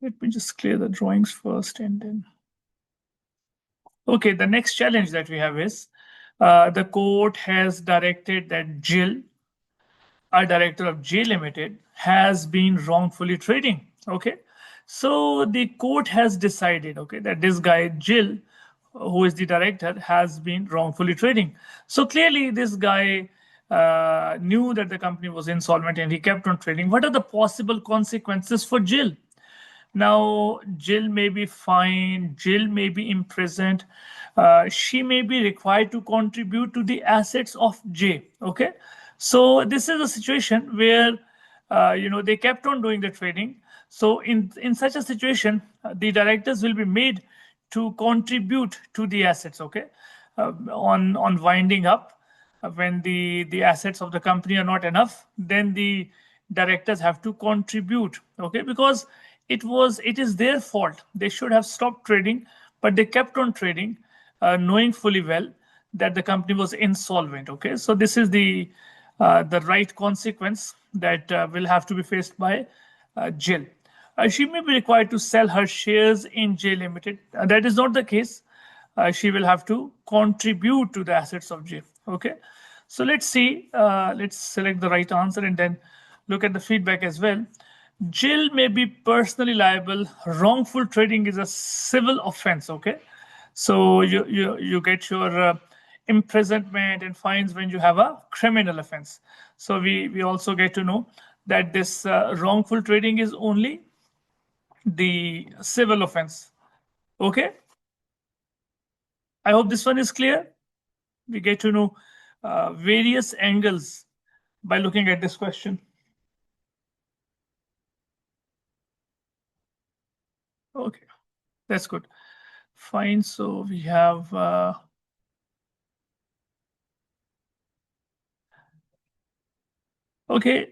Let me just clear the drawings first and then. Okay, the next challenge that we have is the court has directed that Jill, a director of J Limited, has been wrongfully trading. Okay, so the court has decided, okay, that this guy Jill, who is the director, has been wrongfully trading. So clearly, this guy knew that the company was insolvent and he kept on trading. What are the possible consequences for Jill? Now, Jill may be fined, Jill may be imprisoned, she may be required to contribute to the assets of J. Okay, so this is a situation where they kept on doing the trading. So in such a situation, the directors will be made to contribute to the assets. Okay, on winding up, when the assets of the company are not enough, then the directors have to contribute. Okay, because it is their fault. They should have stopped trading, but they kept on trading, knowing fully well that the company was insolvent. Okay, so this is the right consequence that will have to be faced by Jill. She may be required to sell her shares in J Limited. That is not the case. She will have to contribute to the assets of J. Okay, so let's see. Let's select the right answer and then look at the feedback as well. Jill may be personally liable. Wrongful trading is a civil offense. Okay, so you get your imprisonment and fines when you have a criminal offense. So we also get to know that this wrongful trading is only the civil offense. Okay, I hope this one is clear. We get to know various angles by looking at this question. Okay, that's good. Fine. So we have okay.